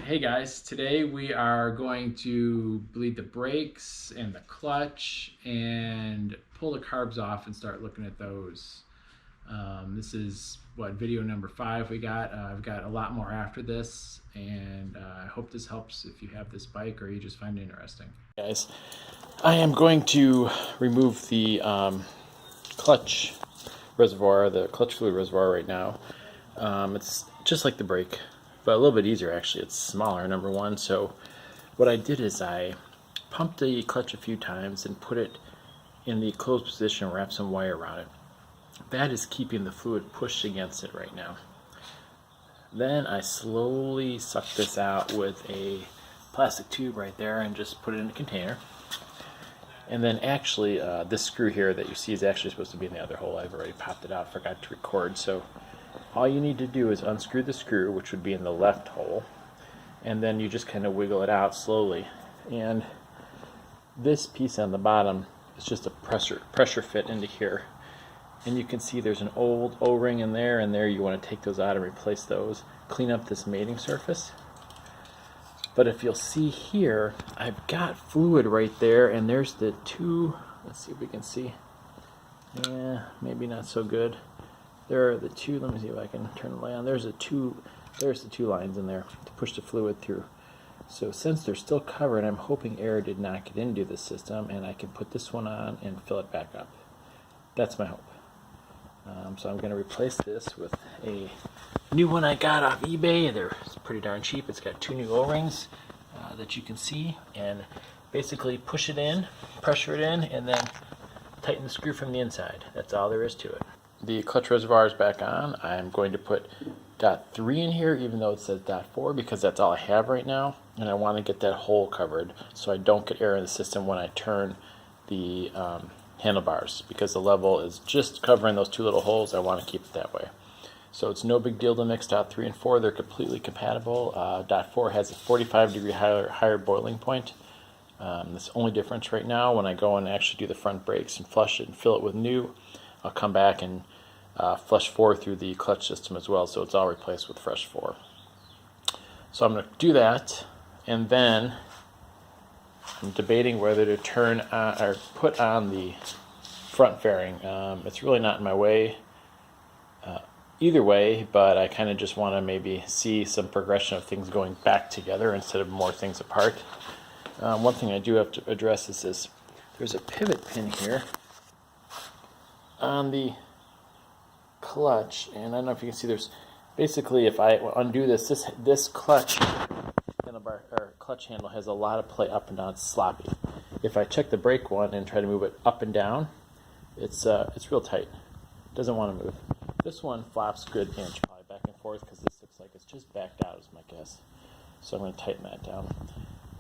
Hey guys, today we are going to bleed the brakes and the clutch and pull the carbs off and start looking at those. This is video number 5 we got. I've got a lot more after this, and I hope this helps if you have this bike or you just find it interesting. Guys, I am going to remove the clutch reservoir, the clutch fluid reservoir right now. It's just like the brake, but a little bit easier actually. It's smaller, number one. So what I did is I pumped the clutch a few times and put it in the closed position and wrapped some wire around it. That is keeping the fluid pushed against it right now. Then I slowly suck this out with a plastic tube right there and just put it in a container. And then actually this screw here that you see is actually supposed to be in the other hole. I've already popped it out, forgot to record. So all you need to do is unscrew the screw, which would be in the left hole, and then you just kind of wiggle it out slowly. And this piece on the bottom is just a pressure fit into here. And you can see there's an old O-ring in there, and there you want to take those out and replace those. Clean up this mating surface. But if you'll see here, I've got fluid right there, and there's the two, let's see if we can see. Yeah, maybe not so good. There are the two, let me see if I can turn the light on. There's the two lines in there to push the fluid through. So since they're still covered, I'm hoping air did not get into the system, and I can put this one on and fill it back up. That's my hope. So I'm going to replace this with a new one I got off eBay. They're pretty darn cheap. It's got 2 new O-rings that you can see, and basically push it in, pressure it in, and then tighten the screw from the inside. That's all there is to it. The clutch reservoir is back on. I'm going to put .3 in here, even though it says .4, because that's all I have right now, and I want to get that hole covered so I don't get air in the system when I turn the handlebars, because the level is just covering those 2 little holes. I want to keep it that way. So it's no big deal to mix .3 and 4. They're completely compatible. .4 has a 45-degree higher boiling point. That's the only difference right now. When I go and actually do the front brakes and flush it and fill it with new, I'll come back and flush 4 through the clutch system as well, so it's all replaced with fresh 4. So I'm going to do that, and then I'm debating whether to turn on or put on the front fairing. It's really not in my way either way, but I kind of just want to maybe see some progression of things going back together instead of more things apart. One thing I do have to address is this. There's a pivot pin here on the clutch, and I don't know if you can see, there's basically, if I undo this clutch handlebar or clutch handle has a lot of play up and down. It's sloppy. If I check the brake one and try to move it up and down, it's real tight. It doesn't want to move. This one flops good inch, probably back and forth, because this looks like it's just backed out, is my guess. So I'm going to tighten that down.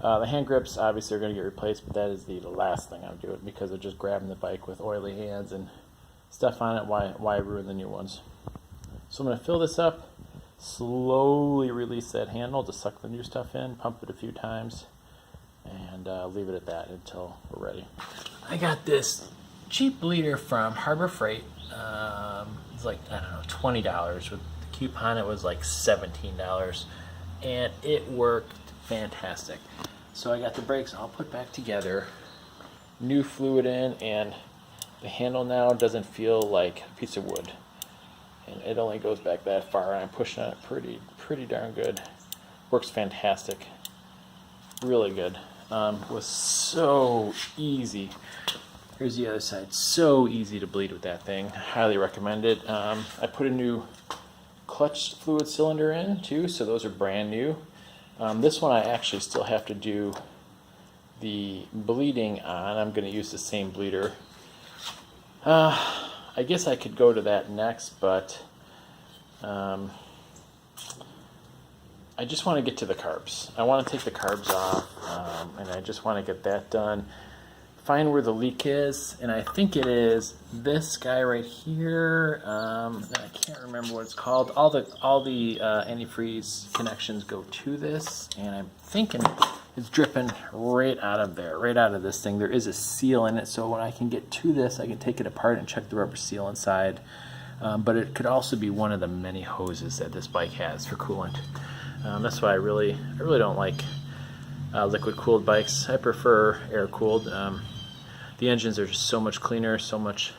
The hand grips obviously are going to get replaced, but that is the last thing I'm doing, because of just grabbing the bike with oily hands and stuff on it. Why ruin the new ones? So I'm going to fill this up, slowly release that handle to suck the new stuff in, pump it a few times, and leave it at that until we're ready. I got this cheap bleeder from Harbor Freight. It's like, I don't know, $20. With the coupon it was like $17, and it worked fantastic. So I got the brakes all put back together, new fluid in, and the handle now doesn't feel like a piece of wood, and it only goes back that far, and I'm pushing on it pretty darn good. Works fantastic, really good. Was so easy. Here's the other side. So easy to bleed with that thing. Highly recommend it. I put a new clutch fluid cylinder in too, so those are brand new. This one I actually still have to do the bleeding on. I'm going to use the same bleeder. I guess I could go to that next, but I just want to get to the carbs. I want to take the carbs off, and I just want to get that done. Find where the leak is, and I think it is this guy right here. I can't remember what it's called. All the antifreeze connections go to this, and I'm thinking it's dripping right out of there, right out of this thing. There is a seal in it, so when I can get to this, I can take it apart and check the rubber seal inside. But it could also be one of the many hoses that this bike has for coolant. That's why I really don't like liquid cooled bikes. I prefer air cooled. The engines are just so much cleaner, so much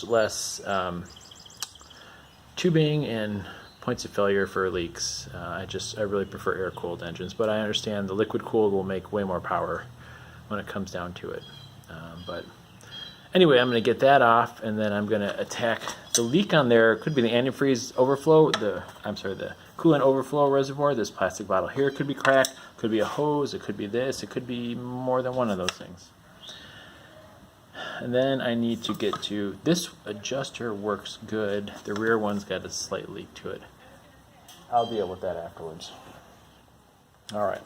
less tubing and points of failure for leaks. I really prefer air cooled engines, but I understand the liquid cooled will make way more power when it comes down to it. But anyway, I'm going to get that off, and then I'm going to attack the leak on there. It could be the antifreeze overflow, the coolant overflow reservoir. This plastic bottle here could be cracked, could be a hose, it could be this, it could be more than one of those things. And then I need to get to, this adjuster works good. The rear one's got a slight leak to it. I'll deal with that afterwards. Alright,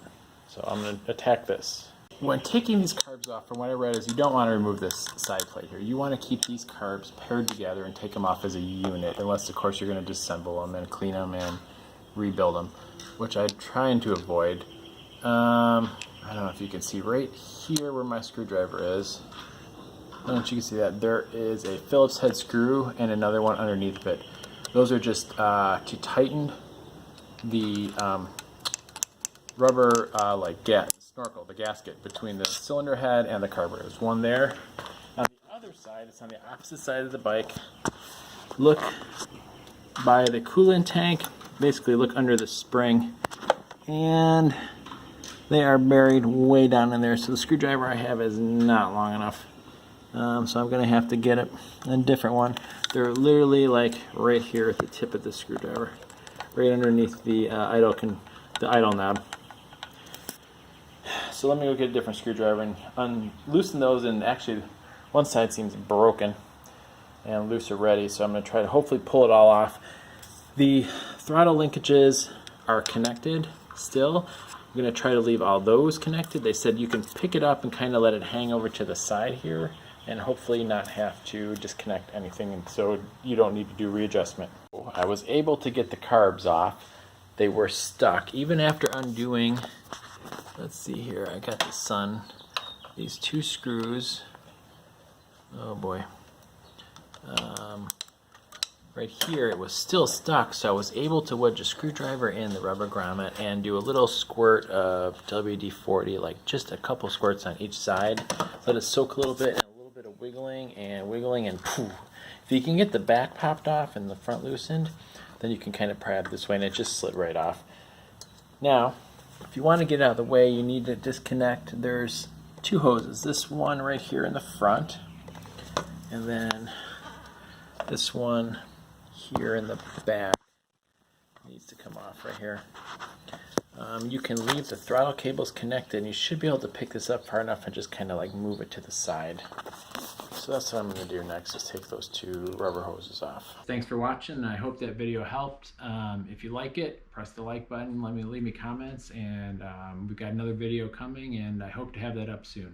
so I'm going to attack this. When taking these carbs off, from what I read, is you don't want to remove this side plate here. You want to keep these carbs paired together and take them off as a unit, unless of course you're going to disassemble them and clean them and rebuild them, which I'm trying to avoid. I don't know if you can see right here where my screwdriver is. I don't know if you can see that. There is a Phillips head screw and another one underneath it. Those are just to tighten the rubber the gasket between the cylinder head and the carburetor. There's one there. On the other side, it's on the opposite side of the bike. Look by the coolant tank. Basically look under the spring, and they are buried way down in there. So the screwdriver I have is not long enough. So I'm going to have to get a different one. They're literally like right here at the tip of the screwdriver, right underneath the idle knob. So let me go get a different screwdriver and loosen those. And actually, one side seems broken and loose already. So I'm going to try to hopefully pull it all off. The throttle linkages are connected still. I'm going to try to leave all those connected. They said you can pick it up and kind of let it hang over to the side here, and hopefully not have to disconnect anything, and so you don't need to do readjustment. I was able to get the carbs off. They were stuck even after undoing, let's see here, I got the sun, these two screws, oh boy, right here it was still stuck, so I was able to wedge a screwdriver in the rubber grommet and do a little squirt of WD-40, like just a couple squirts on each side, let it soak a little bit, and a little bit of wiggling, and poof. If you can get the back popped off and the front loosened, then you can kind of pry it this way, and it just slid right off. Now, if you want to get out of the way, you need to disconnect. There's two hoses. This one right here in the front, and then this one here in the back needs to come off right here. You can leave the throttle cables connected, and you should be able to pick this up far enough and just kind of like move it to the side. So that's what I'm going to do next, is take those two rubber hoses off. Thanks for watching. I hope that video helped. If you like it, press the like button, leave me comments, and we've got another video coming, and I hope to have that up soon.